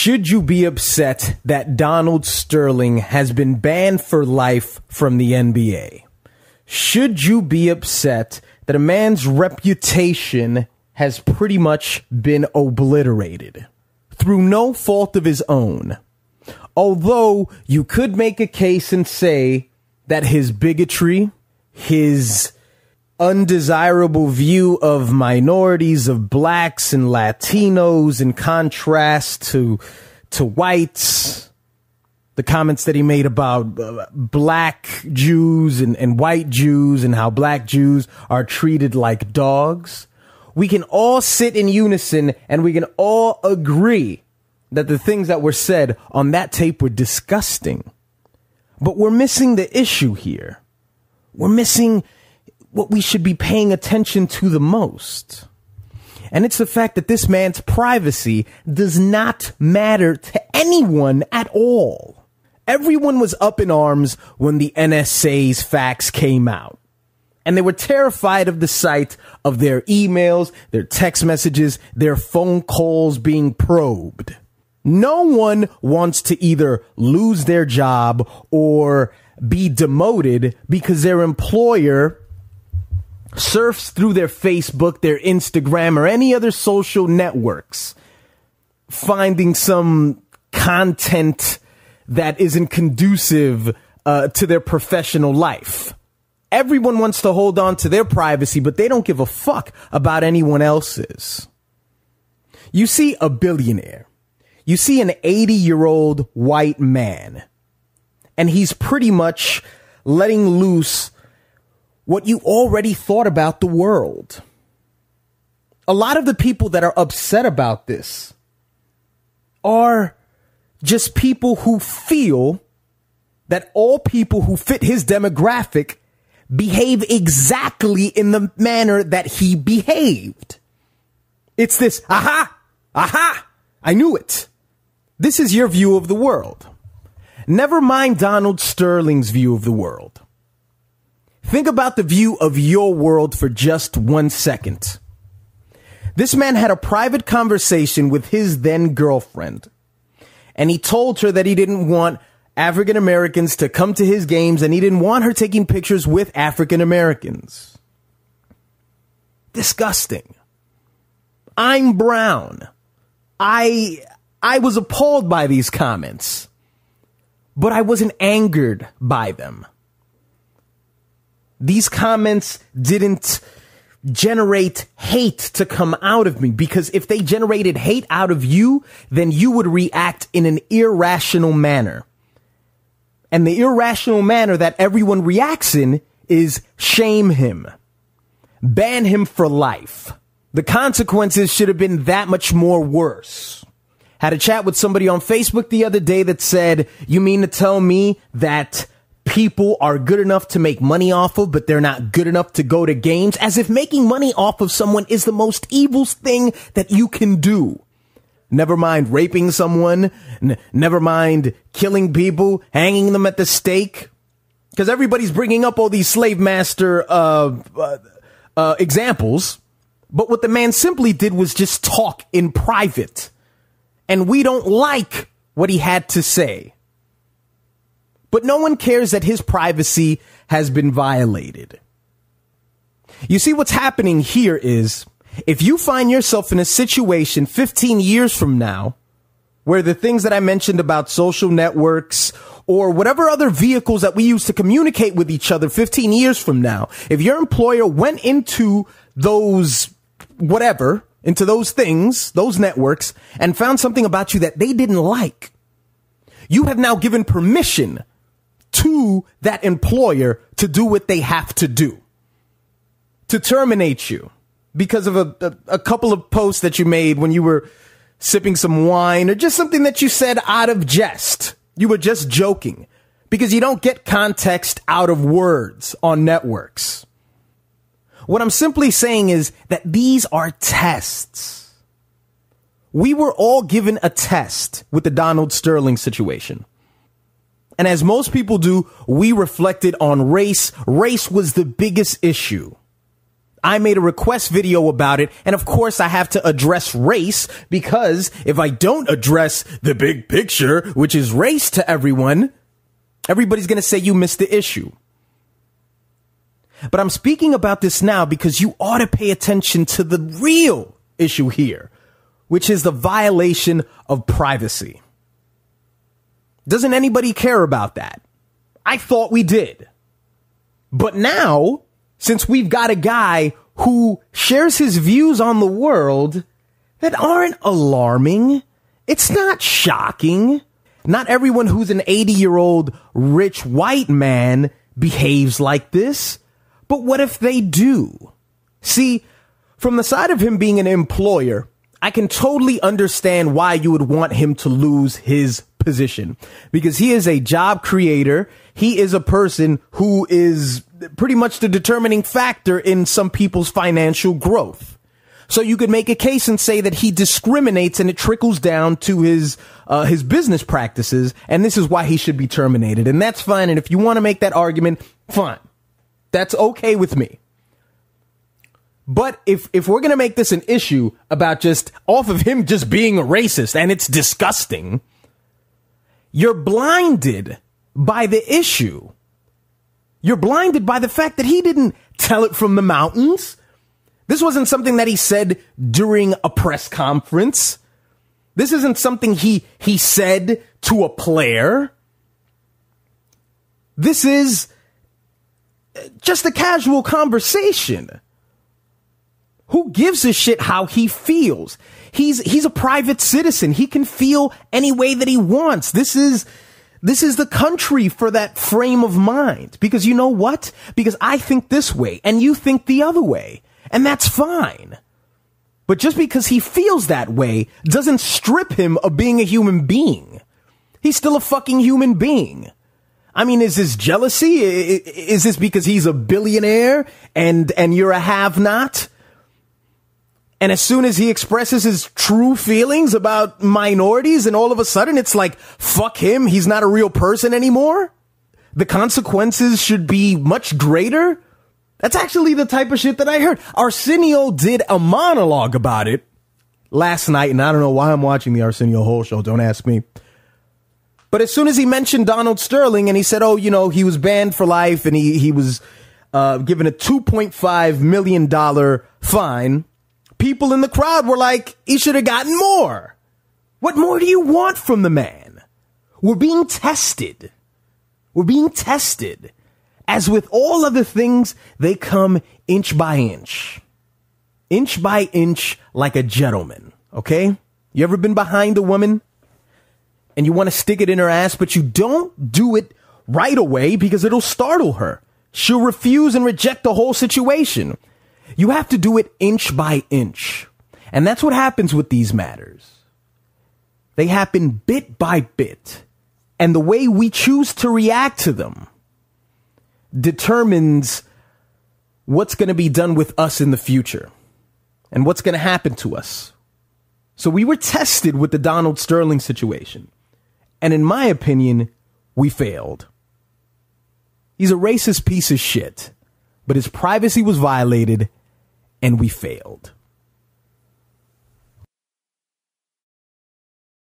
Should you be upset that Donald Sterling has been banned for life from the NBA? Should you be upset that a man's reputation has pretty much been obliterated through no fault of his own? Although you could make a case and say that his bigotry, his undesirable view of minorities, of blacks and Latinos in contrast to whites, the comments that he made about black Jews and white Jews and how black Jews are treated like dogs. We can all sit in unison and we can all agree that the things that were said on that tape were disgusting. But we're missing the issue here. We're missing what we should be paying attention to the most. And it's the fact that this man's privacy does not matter to anyone at all. Everyone was up in arms when the NSA's facts came out. And they were terrified of the sight of their emails, their text messages, their phone calls being probed. No one wants to either lose their job or be demoted because their employer surfs through their Facebook, their Instagram, or any other social networks, finding some content that isn't conducive to their professional life. Everyone wants to hold on to their privacy, but they don't give a fuck about anyone else's. You see a billionaire. You see an 80-year-old white man, and he's pretty much letting loose what you already thought about the world. A lot of the people that are upset about this are just people who feel that all people who fit his demographic behave exactly in the manner that he behaved. It's this, aha, I knew it. This is your view of the world. Never mind Donald Sterling's view of the world. Think about the view of your world for just 1 second. This man had a private conversation with his then girlfriend, and he told her that he didn't want African Americans to come to his games, and he didn't want her taking pictures with African Americans. Disgusting. I'm brown. I was appalled by these comments, but I wasn't angered by them. These comments didn't generate hate to come out of me, because if they generated hate out of you, then you would react in an irrational manner. And the irrational manner that everyone reacts in is shame him, ban him for life. The consequences should have been that much more worse. Had a chat with somebody on Facebook the other day that said, you mean to tell me that people are good enough to make money off of, but they're not good enough to go to games? As if making money off of someone is the most evil thing that you can do. Never mind raping someone, never mind killing people, hanging them at the stake. Because everybody's bringing up all these slave master examples. But what the man simply did was just talk in private. And we don't like what he had to say. But no one cares that his privacy has been violated. You see, what's happening here is, if you find yourself in a situation 15 years from now, where the things that I mentioned about social networks or whatever other vehicles that we use to communicate with each other 15 years from now, if your employer went into those into those things, those networks, and found something about you that they didn't like, you have now given permission to that employer to do what they have to do, to terminate you because of a couple of posts that you made when you were sipping some wine, or just something that you said out of jest. You were just joking, because you don't get context out of words on networks. What I'm simply saying is that these are tests. We were all given a test with the Donald Sterling situation. And as most people do, we reflected on race. Race was the biggest issue. I made a request video about it. And of course, I have to address race, because if I don't address the big picture, which is race to everyone, everybody's going to say you missed the issue. But I'm speaking about this now because you ought to pay attention to the real issue here, which is the violation of privacy. Doesn't anybody care about that? I thought we did. But now, since we've got a guy who shares his views on the world that aren't alarming, it's not shocking. Not everyone who's an 80-year-old rich white man behaves like this. But what if they do? See, from the side of him being an employer, I can totally understand why you would want him to lose his position, because he is a job creator. He is a person who is pretty much the determining factor in some people's financial growth. So you could make a case and say that he discriminates and it trickles down to his business practices. And this is why he should be terminated. And that's fine. And if you want to make that argument, fine. That's okay with me. But if we're going to make this an issue about just off of him just being a racist, and it's disgusting, you're blinded by the issue. You're blinded by the fact that he didn't tell it from the mountains. This wasn't something that he said during a press conference. This isn't something he said to a player. This is just a casual conversation. Who gives a shit how he feels? He's a private citizen. He can feel any way that he wants. This is the country for that frame of mind. Because you know what? Because I think this way and you think the other way. And that's fine. But just because he feels that way doesn't strip him of being a human being. He's still a fucking human being. I mean, is this jealousy? Is this because he's a billionaire and you're a have-not? And as soon as he expresses his true feelings about minorities, and all of a sudden it's like, fuck him, he's not a real person anymore? The consequences should be much greater? That's actually the type of shit that I heard. Arsenio did a monologue about it last night, and I don't know why I'm watching the Arsenio Hall show, don't ask me. But as soon as he mentioned Donald Sterling and he said, oh, you know, he was banned for life and he was given a $2.5 million fine, people in the crowd were like, he should have gotten more. What more do you want from the man? We're being tested. We're being tested. As with all other things, they come inch by inch like a gentleman. Okay? You ever been behind a woman and you want to stick it in her ass, but you don't do it right away because it'll startle her. She'll refuse and reject the whole situation. You have to do it inch by inch. And that's what happens with these matters. They happen bit by bit. And the way we choose to react to them determines what's going to be done with us in the future and what's going to happen to us. So we were tested with the Donald Sterling situation. And in my opinion, we failed. He's a racist piece of shit, but his privacy was violated and we failed.